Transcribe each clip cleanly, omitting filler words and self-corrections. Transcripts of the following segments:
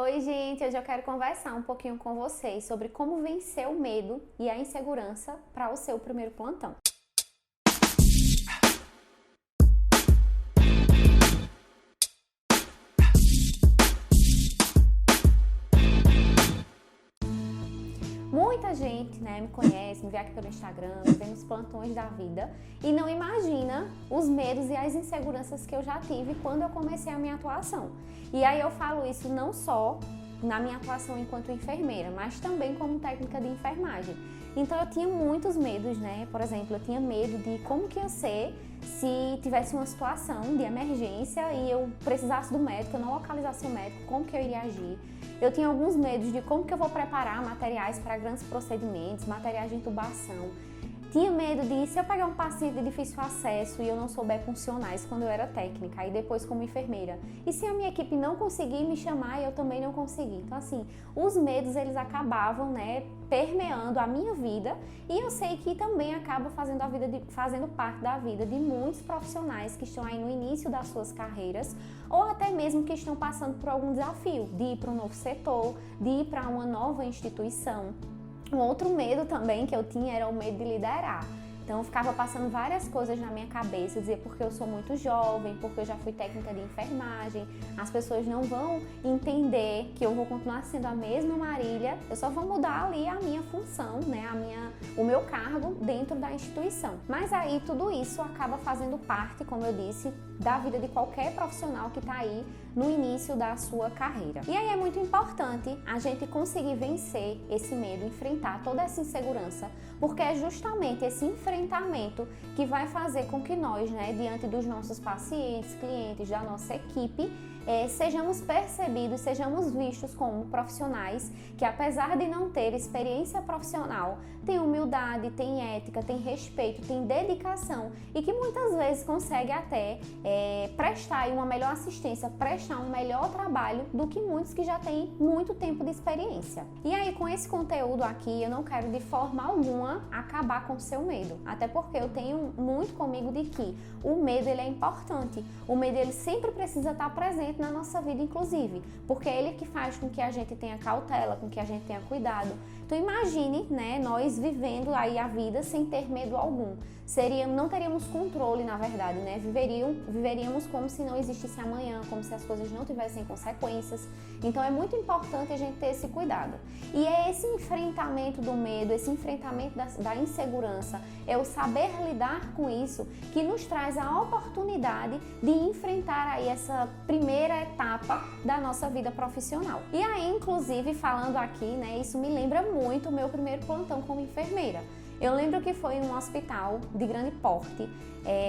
Oi, gente! Hoje eu quero conversar um pouquinho com vocês sobre como vencer o medo e a insegurança para o seu primeiro plantão. Muita gente, me conhece, me vê aqui pelo Instagram, me vê nos plantões da vida e não imagina os medos e as inseguranças que eu já tive quando eu comecei a minha atuação. E aí eu falo isso não só na minha atuação enquanto enfermeira, mas também como técnica de enfermagem. Então eu tinha muitos medos, Por exemplo, eu tinha medo de como que ia ser se tivesse uma situação de emergência e eu precisasse do médico, eu não localizasse o médico, como que eu iria agir. Eu tinha alguns medos de como que eu vou preparar materiais para grandes procedimentos, materiais de intubação. Tinha medo de, se eu pegar um paciente de difícil acesso e eu não souber funcionar, isso quando eu era técnica, e depois como enfermeira. E se a minha equipe não conseguir me chamar, eu também não conseguir. Então, assim, os medos, eles acabavam, permeando a minha vida, e eu sei que também acaba fazendo parte da vida de muitos profissionais que estão aí no início das suas carreiras, ou até mesmo que estão passando por algum desafio de ir para um novo setor, de ir para uma nova instituição. Um outro medo também que eu tinha era o medo de liderar. Então eu ficava passando várias coisas na minha cabeça, dizer porque eu sou muito jovem, porque eu já fui técnica de enfermagem, as pessoas não vão entender que eu vou continuar sendo a mesma Marília, eu só vou mudar ali a minha função, o meu cargo dentro da instituição. Mas aí tudo isso acaba fazendo parte, como eu disse, da vida de qualquer profissional que está aí no início da sua carreira. E aí é muito importante a gente conseguir vencer esse medo, enfrentar toda essa insegurança, porque é justamente esse enfrentamento que vai fazer com que nós, diante dos nossos pacientes, clientes, da nossa equipe, sejamos percebidos, sejamos vistos como profissionais que, apesar de não ter experiência profissional, tem humildade, tem ética, tem respeito, tem dedicação e que muitas vezes consegue até prestar uma melhor assistência, prestar um melhor trabalho do que muitos que já têm muito tempo de experiência. E aí, com esse conteúdo aqui, eu não quero de forma alguma acabar com o seu medo, até porque eu tenho muito comigo de que o medo ele é importante, o medo ele sempre precisa estar presente na nossa vida, inclusive, porque é ele que faz com que a gente tenha cautela, com que a gente tenha cuidado. Então imagine, nós vivendo aí a vida sem ter medo algum. Não teríamos controle, na verdade, Viveríamos como se não existisse amanhã, como se as coisas não tivessem consequências. Então é muito importante a gente ter esse cuidado. E é esse enfrentamento do medo, esse enfrentamento da insegurança, é o saber lidar com isso que nos traz a oportunidade de enfrentar aí essa primeira etapa da nossa vida profissional. E aí, inclusive, falando aqui, isso me lembra muito o meu primeiro plantão como enfermeira. Eu lembro que foi um hospital de grande porte,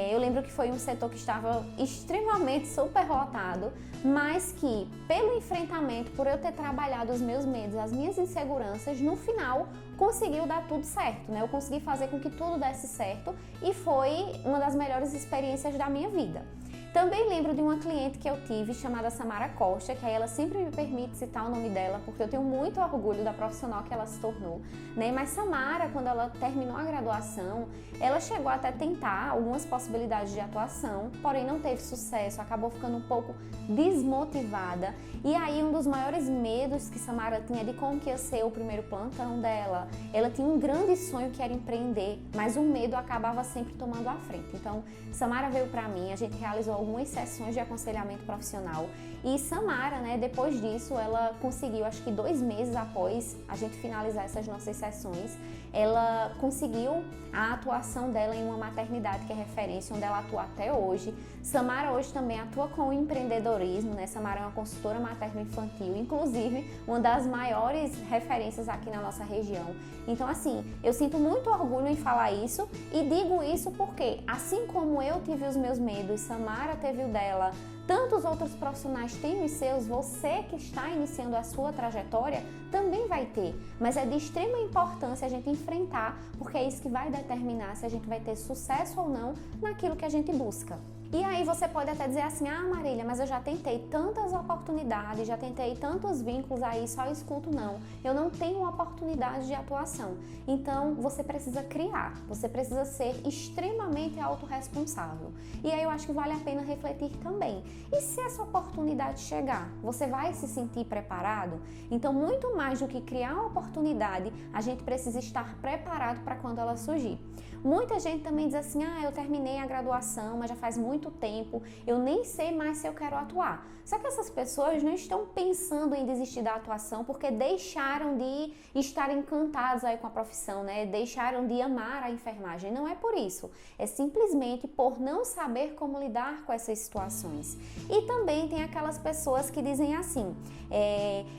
eu lembro que foi um setor que estava extremamente superlotado, mas que, pelo enfrentamento, por eu ter trabalhado os meus medos, as minhas inseguranças, no final conseguiu dar tudo certo, Eu consegui fazer com que tudo desse certo e foi uma das melhores experiências da minha vida. Também lembro de uma cliente que eu tive chamada Samara Costa, que aí ela sempre me permite citar o nome dela, porque eu tenho muito orgulho da profissional que ela se tornou, Mas Samara, quando ela terminou a graduação, ela chegou até a tentar algumas possibilidades de atuação, porém não teve sucesso, acabou ficando um pouco desmotivada. E aí um dos maiores medos que Samara tinha de como que ia ser o primeiro plantão dela, ela tinha um grande sonho que era empreender, mas o medo acabava sempre tomando a frente. Então Samara veio para mim, a gente realizou algumas sessões de aconselhamento profissional e Samara, depois disso, ela conseguiu, acho que 2 meses após a gente finalizar essas nossas sessões, ela conseguiu a atuação dela em uma maternidade que é referência, onde ela atua até hoje. Samara hoje também atua com o empreendedorismo, Samara é uma consultora materno-infantil, inclusive uma das maiores referências aqui na nossa região. Então, assim, eu sinto muito orgulho em falar isso e digo isso porque, assim como eu tive os meus medos, Samara teve o dela, tantos outros profissionais têm os seus, você que está iniciando a sua trajetória também vai ter, mas é de extrema importância a gente enfrentar, porque é isso que vai determinar se a gente vai ter sucesso ou não naquilo que a gente busca. E aí você pode até dizer assim, ah, Marília, mas eu já tentei tantas oportunidades, já tentei tantos vínculos aí, só escuto não. Eu não tenho oportunidade de atuação. Então você precisa criar, você precisa ser extremamente autorresponsável. E aí eu acho que vale a pena refletir também. E se essa oportunidade chegar, você vai se sentir preparado? Então, muito mais do que criar uma oportunidade, a gente precisa estar preparado para quando ela surgir. Muita gente também diz assim, ah, eu terminei a graduação, mas já faz muito tempo, eu nem sei mais se eu quero atuar. Só que essas pessoas não estão pensando em desistir da atuação porque deixaram de estar encantados aí com a profissão, né? Deixaram de amar a enfermagem. Não é por isso, é simplesmente por não saber como lidar com essas situações. E também tem aquelas pessoas que dizem assim,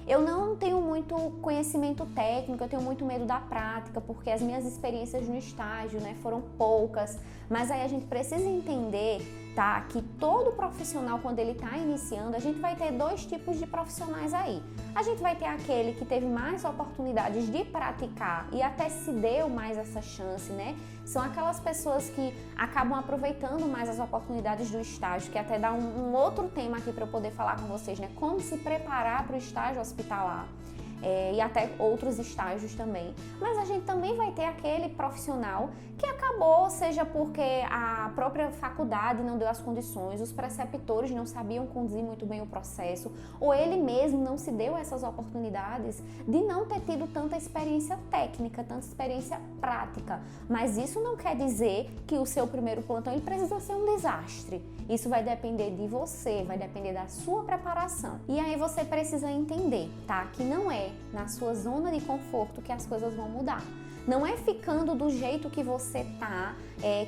eu não tenho muito conhecimento técnico, eu tenho muito medo da prática, porque as minhas experiências no estágio, né, foram poucas, mas aí a gente precisa entender, tá, que todo profissional, quando ele está iniciando, a gente vai ter dois tipos de profissionais aí. A gente vai ter aquele que teve mais oportunidades de praticar e até se deu mais essa chance, né? São aquelas pessoas que acabam aproveitando mais as oportunidades do estágio, que até dá um outro tema aqui para eu poder falar com vocês, né? Como se preparar para o estágio hospitalar. E até outros estágios também. Mas a gente também vai ter aquele profissional que acabou, seja porque a própria faculdade não deu as condições, os preceptores não sabiam conduzir muito bem o processo, ou ele mesmo não se deu essas oportunidades de não ter tido tanta experiência técnica, tanta experiência prática. Mas isso não quer dizer que o seu primeiro plantão ele precisa ser um desastre. Isso vai depender de você, vai depender da sua preparação. E aí você precisa entender, tá? Que não é na sua zona de conforto que as coisas vão mudar. Não é ficando do jeito que você tá,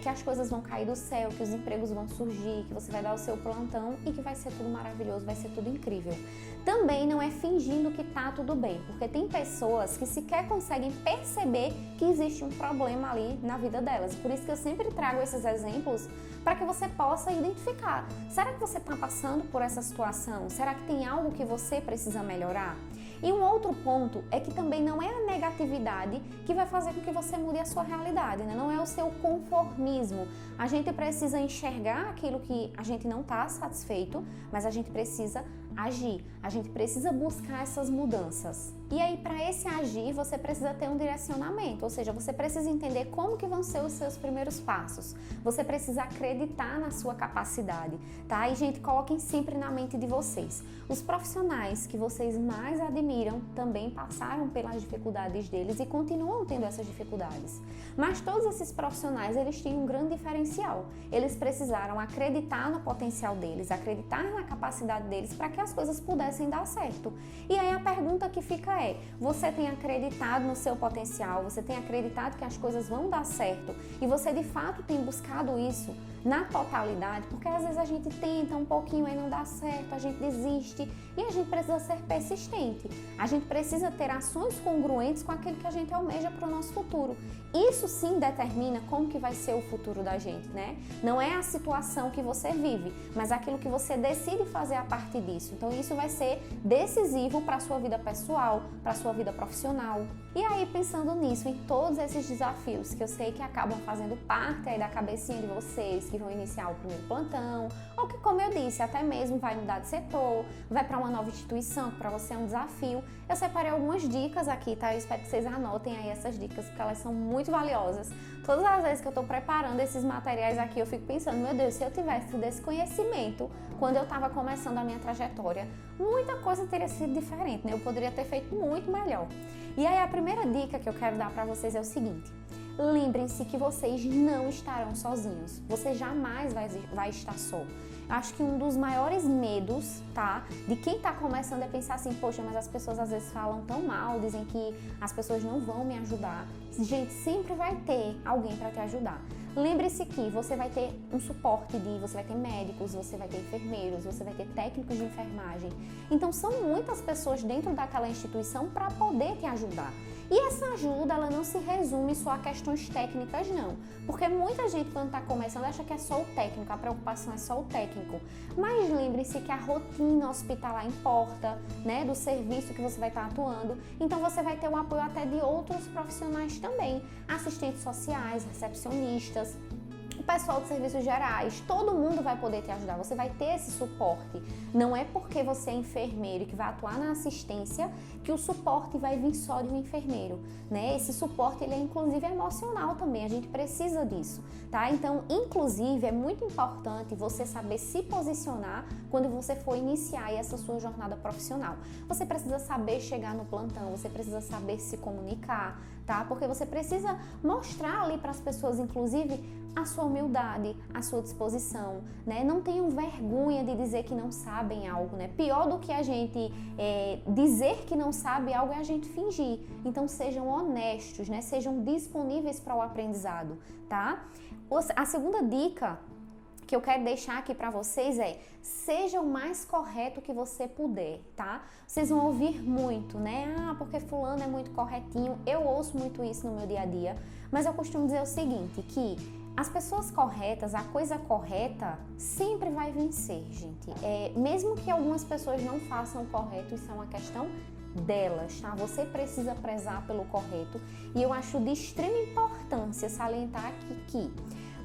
que as coisas vão cair do céu, que os empregos vão surgir, que você vai dar o seu plantão e que vai ser tudo maravilhoso, vai ser tudo incrível. Também não é fingindo que tá tudo bem, porque tem pessoas que sequer conseguem perceber que existe um problema ali na vida delas. Por isso que eu sempre trago esses exemplos para que você possa identificar. Será que você está passando por essa situação? Será que tem algo que você precisa melhorar? E um outro ponto é que também não é a negatividade que vai fazer com que você mude a sua realidade, né? Não é o seu conformismo. A gente precisa enxergar aquilo que a gente não está satisfeito, mas a gente precisa agir, a gente precisa buscar essas mudanças. E aí, para esse agir, você precisa ter um direcionamento, ou seja, você precisa entender como que vão ser os seus primeiros passos. Você precisa acreditar na sua capacidade, tá? E, gente, coloquem sempre na mente de vocês. Os profissionais que vocês mais admiram também passaram pelas dificuldades deles e continuam tendo essas dificuldades. Mas todos esses profissionais, eles têm um grande diferencial. Eles precisaram acreditar no potencial deles, acreditar na capacidade deles para que as coisas pudessem dar certo. E aí a pergunta que fica é, você tem acreditado no seu potencial, você tem acreditado que as coisas vão dar certo e você de fato tem buscado isso na totalidade? Porque às vezes a gente tenta um pouquinho e não dá certo, a gente desiste e a gente precisa ser persistente. A gente precisa ter ações congruentes com aquilo que a gente almeja para o nosso futuro. Isso sim determina como que vai ser o futuro da gente, né? Não é a situação que você vive, mas aquilo que você decide fazer a partir disso. Então isso vai ser decisivo para a sua vida pessoal, para a sua vida profissional. E aí, pensando nisso, em todos esses desafios que eu sei que acabam fazendo parte aí da cabecinha de vocês, que vão iniciar o primeiro plantão, ou que, como eu disse, até mesmo vai mudar de setor, vai para uma nova instituição, que para você é um desafio, eu separei algumas dicas aqui, tá? Eu espero que vocês anotem aí essas dicas, porque elas são muito valiosas. Todas as vezes que eu estou preparando esses materiais aqui, eu fico pensando, meu Deus, se eu tivesse tido esse conhecimento quando eu estava começando a minha trajetória, muita coisa teria sido diferente, né? Eu poderia ter feito muito melhor. E aí a primeira dica que eu quero dar para vocês é o seguinte: lembrem-se que vocês não estarão sozinhos. Você jamais vai estar só. Acho que um dos maiores medos, tá, de quem tá começando é pensar assim, poxa, mas as pessoas às vezes falam tão mal, dizem que as pessoas não vão me ajudar. Gente, sempre vai ter alguém para te ajudar. Lembre-se que você vai ter um suporte você vai ter médicos, você vai ter enfermeiros, você vai ter técnicos de enfermagem. Então são muitas pessoas dentro daquela instituição para poder te ajudar. E essa ajuda, ela não se resume só a questões técnicas, não. Porque muita gente, quando está começando, acha que é só o técnico, a preocupação é só o técnico. Mas lembre-se que a rotina hospitalar importa, né, do serviço que você vai estar atuando. Então você vai ter o apoio até de outros profissionais também, assistentes sociais, recepcionistas, pessoal de serviços gerais, todo mundo vai poder te ajudar, você vai ter esse suporte. Não é porque você é enfermeiro e que vai atuar na assistência que o suporte vai vir só de um enfermeiro, né? Esse suporte, ele é inclusive emocional também, a gente precisa disso, tá? Então, inclusive, é muito importante você saber se posicionar quando você for iniciar essa sua jornada profissional. Você precisa saber chegar no plantão, você precisa saber se comunicar, tá? Porque você precisa mostrar ali para as pessoas, inclusive, a sua humildade, a sua disposição, né? Não tenham vergonha de dizer que não sabem algo, né? Pior do que a gente dizer que não sabe algo é a gente fingir. Então sejam honestos, né? Sejam disponíveis para o aprendizado, tá? A segunda dica que eu quero deixar aqui para vocês é: seja o mais correto que você puder, tá? Vocês vão ouvir muito, né? Ah, porque fulano é muito corretinho. Eu ouço muito isso no meu dia a dia, mas eu costumo dizer o seguinte, que as pessoas corretas, a coisa correta sempre vai vencer, gente. Mesmo que algumas pessoas não façam o correto, isso é uma questão delas, tá? Você precisa prezar pelo correto, e eu acho de extrema importância salientar aqui que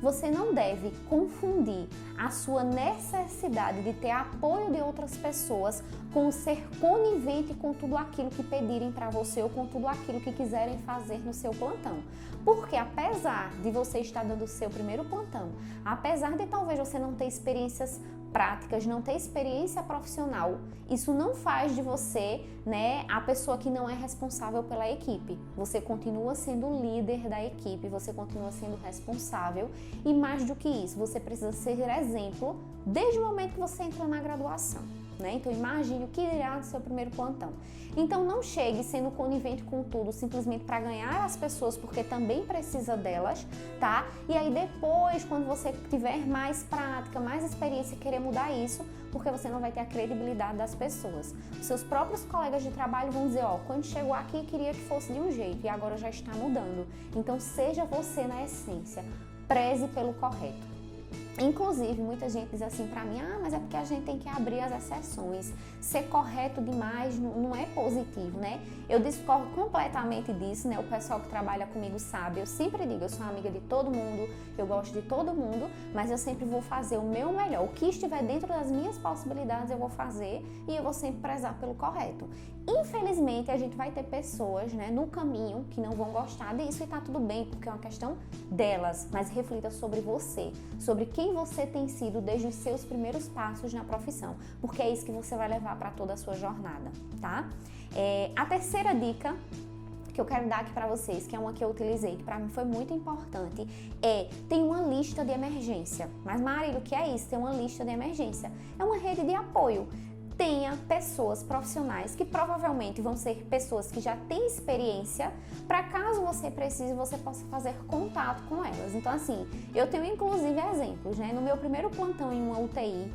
você não deve confundir a sua necessidade de ter apoio de outras pessoas com o ser conivente com tudo aquilo que pedirem para você ou com tudo aquilo que quiserem fazer no seu plantão. Porque apesar de você estar dando o seu primeiro plantão, apesar de talvez você não ter experiências práticas, não ter experiência profissional, isso não faz de você, né, a pessoa que não é responsável pela equipe. Você continua sendo o líder da equipe, você continua sendo responsável, e mais do que isso, você precisa ser exemplo desde o momento que você entra na graduação, né? Então imagine o que irá no seu primeiro plantão. Então não chegue sendo conivente com tudo simplesmente para ganhar as pessoas, porque também precisa delas, tá? E aí depois, quando você tiver mais prática, mais experiência, querer mudar isso, porque você não vai ter a credibilidade das pessoas. Os seus próprios colegas de trabalho vão dizer, ó, quando chegou aqui queria que fosse de um jeito e agora já está mudando. Então seja você na essência, preze pelo correto. Inclusive, muita gente diz assim pra mim, ah, mas é porque a gente tem que abrir as exceções. Ser correto demais não é positivo, né? Eu discordo completamente disso, né? O pessoal que trabalha comigo sabe, eu sempre digo, eu sou amiga de todo mundo, eu gosto de todo mundo, mas eu sempre vou fazer o meu melhor. O que estiver dentro das minhas possibilidades eu vou fazer, e eu vou sempre prezar pelo correto. Infelizmente, a gente vai ter pessoas, né, no caminho que não vão gostar disso, e tá tudo bem, porque é uma questão delas, mas reflita sobre você, sobre quem você tem sido desde os seus primeiros passos na profissão, porque é isso que você vai levar para toda a sua jornada, tá? A terceira dica que eu quero dar aqui para vocês, que é uma que eu utilizei, que para mim foi muito importante, tem uma lista de emergência. Mas, Marília, o que é isso? Tem uma lista de emergência. É uma rede de apoio. Tenha pessoas profissionais que provavelmente vão ser pessoas que já têm experiência, para caso você precise, você possa fazer contato com elas. Então, assim, eu tenho inclusive exemplos, né? No meu primeiro plantão em uma UTI,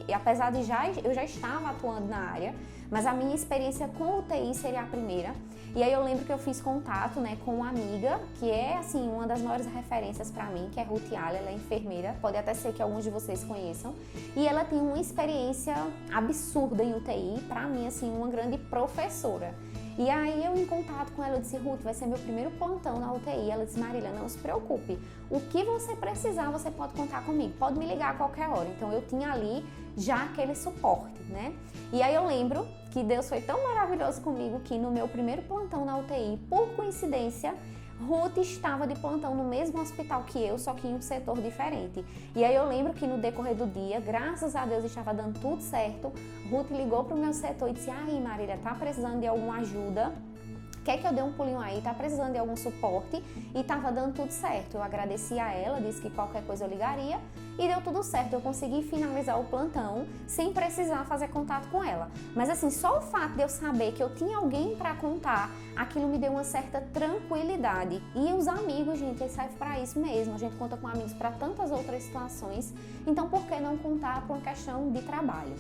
e apesar de eu já estava atuando na área, mas a minha experiência com UTI seria a primeira. E aí eu lembro que eu fiz contato, né, com uma amiga, que é, assim, uma das maiores referências para mim, que é Ruth Alha, ela é enfermeira, pode até ser que alguns de vocês conheçam. E ela tem uma experiência absurda em UTI, para mim, assim, uma grande professora. E aí eu, em contato com ela, eu disse, Ruth, vai ser meu primeiro plantão na UTI. Ela disse, Marília, não se preocupe, o que você precisar, você pode contar comigo, pode me ligar a qualquer hora. Então eu tinha ali já aquele suporte, né? E aí eu lembro que Deus foi tão maravilhoso comigo que no meu primeiro plantão na UTI, por coincidência, Ruth estava de plantão no mesmo hospital que eu, só que em um setor diferente. E aí eu lembro que no decorrer do dia, graças a Deus estava dando tudo certo, Ruth ligou para o meu setor e disse, aí Marília, tá precisando de alguma ajuda? Quer que eu dê um pulinho aí? Tá precisando de algum suporte? E tava dando tudo certo. Eu agradeci a ela, disse que qualquer coisa eu ligaria e deu tudo certo. Eu consegui finalizar o plantão sem precisar fazer contato com ela. Mas assim, só o fato de eu saber que eu tinha alguém para contar, aquilo me deu uma certa tranquilidade. E os amigos, gente, eles servem para isso mesmo. A gente conta com amigos para tantas outras situações. Então, por que não contar por uma questão de trabalho?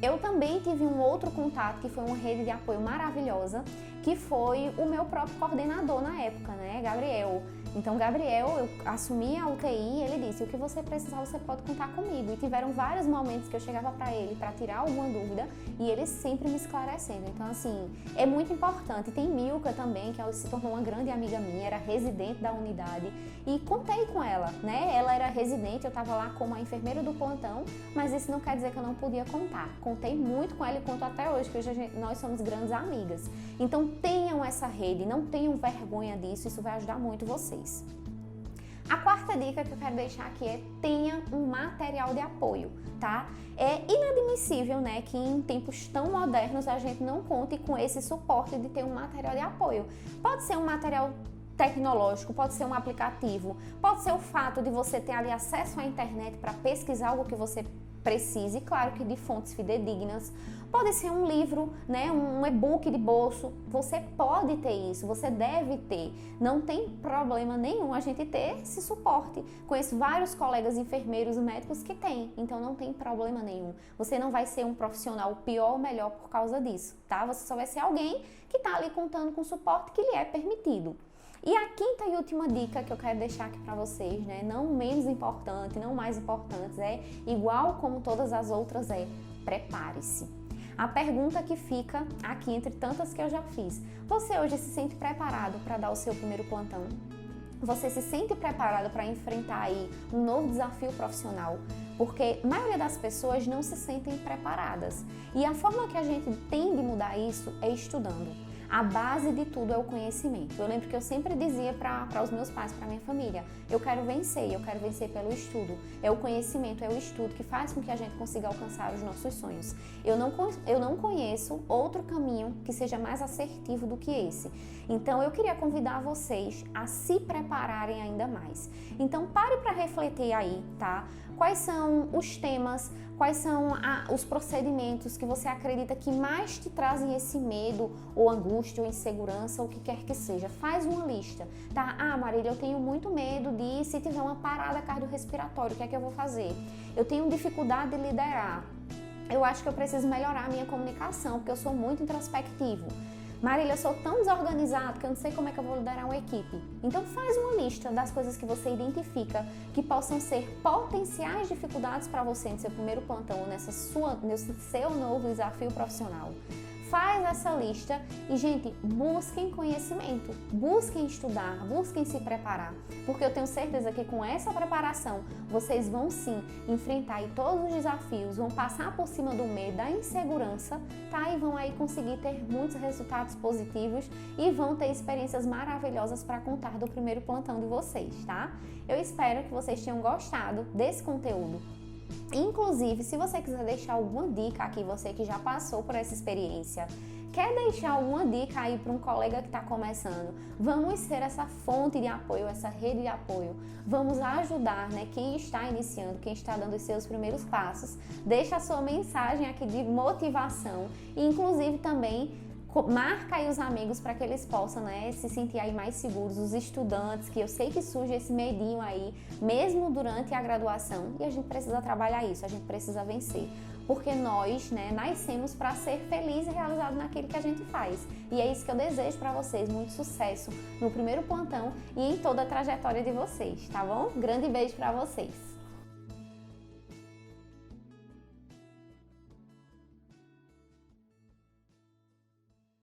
eu também tive um outro contato, que foi uma rede de apoio maravilhosa, que foi o meu próprio coordenador na época, né, Gabriel. Então, Gabriel, eu assumi a UTI, ele disse, o que você precisar, você pode contar comigo. E tiveram vários momentos que eu chegava para ele para tirar alguma dúvida e ele sempre me esclarecendo. Então, assim, é muito importante. Tem Milka também, que se tornou uma grande amiga minha, era residente da unidade e contei com ela, né? Ela era residente, eu estava lá como a enfermeira do plantão, mas isso não quer dizer que eu não podia contar. Contei muito com ela e conto até hoje, que hoje nós somos grandes amigas. Então, tenham essa rede, não tenham vergonha disso, isso vai ajudar muito vocês. A quarta dica que eu quero deixar aqui é: tenha um material de apoio, tá? É inadmissível, né, que em tempos tão modernos a gente não conte com esse suporte de ter um material de apoio. Pode ser um material tecnológico, pode ser um aplicativo, pode ser o fato de você ter ali acesso à internet para pesquisar algo que você precise, claro que de fontes fidedignas. Pode ser um livro, né, um e-book de bolso. Você pode ter isso, você deve ter. Não tem problema nenhum a gente ter esse suporte. Conheço vários colegas enfermeiros e médicos que têm, então não tem problema nenhum. Você não vai ser um profissional pior ou melhor por causa disso, tá? Você só vai ser alguém que está ali contando com o suporte que lhe é permitido. E a quinta e última dica que eu quero deixar aqui para vocês, né, não menos importante, não mais importante, é igual como todas as outras, é: prepare-se. A pergunta que fica aqui entre tantas que eu já fiz: você hoje se sente preparado para dar o seu primeiro plantão? Você se sente preparado para enfrentar aí um novo desafio profissional? Porque a maioria das pessoas não se sentem preparadas. E a forma que a gente tem de mudar isso é estudando. A base de tudo é o conhecimento. Eu lembro que eu sempre dizia para os meus pais, para minha família: eu quero vencer pelo estudo. É o conhecimento, é o estudo que faz com que a gente consiga alcançar os nossos sonhos. Eu não conheço outro caminho que seja mais assertivo do que esse. Então eu queria convidar vocês a se prepararem ainda mais. Então pare para refletir aí, tá? Quais são os temas, quais são os procedimentos que você acredita que mais te trazem esse medo ou angústia ou insegurança ou o que quer que seja. Faz uma lista, tá? Ah, Marília, eu tenho muito medo de, se tiver uma parada cardiorrespiratória, o que é que eu vou fazer? Eu tenho dificuldade de liderar. Eu acho que eu preciso melhorar a minha comunicação, porque eu sou muito introspectivo. Marília, eu sou tão desorganizado que eu não sei como é que eu vou liderar uma equipe. Então faz uma lista das coisas que você identifica que possam ser potenciais dificuldades para você no seu primeiro plantão, nesse seu novo desafio profissional. Faz essa lista e, gente, busquem conhecimento, busquem estudar, busquem se preparar, porque eu tenho certeza que com essa preparação vocês vão sim enfrentar aí todos os desafios, vão passar por cima do medo, da insegurança, tá? E vão aí conseguir ter muitos resultados positivos e vão ter experiências maravilhosas para contar do primeiro plantão de vocês, tá? Eu espero que vocês tenham gostado desse conteúdo. Inclusive, se você quiser deixar alguma dica aqui, você que já passou por essa experiência, quer deixar alguma dica aí para um colega que está começando, vamos ser essa fonte de apoio, essa rede de apoio. Vamos ajudar, né, quem está iniciando, quem está dando os seus primeiros passos. Deixa a sua mensagem aqui de motivação e, inclusive, também marca aí os amigos para que eles possam, né, se sentir aí mais seguros, os estudantes, que eu sei que surge esse medinho aí, mesmo durante a graduação, e a gente precisa trabalhar isso, a gente precisa vencer, porque nós, né, nascemos para ser feliz e realizado naquilo que a gente faz. E é isso que eu desejo para vocês, muito sucesso no primeiro plantão e em toda a trajetória de vocês, tá bom? Grande beijo para vocês!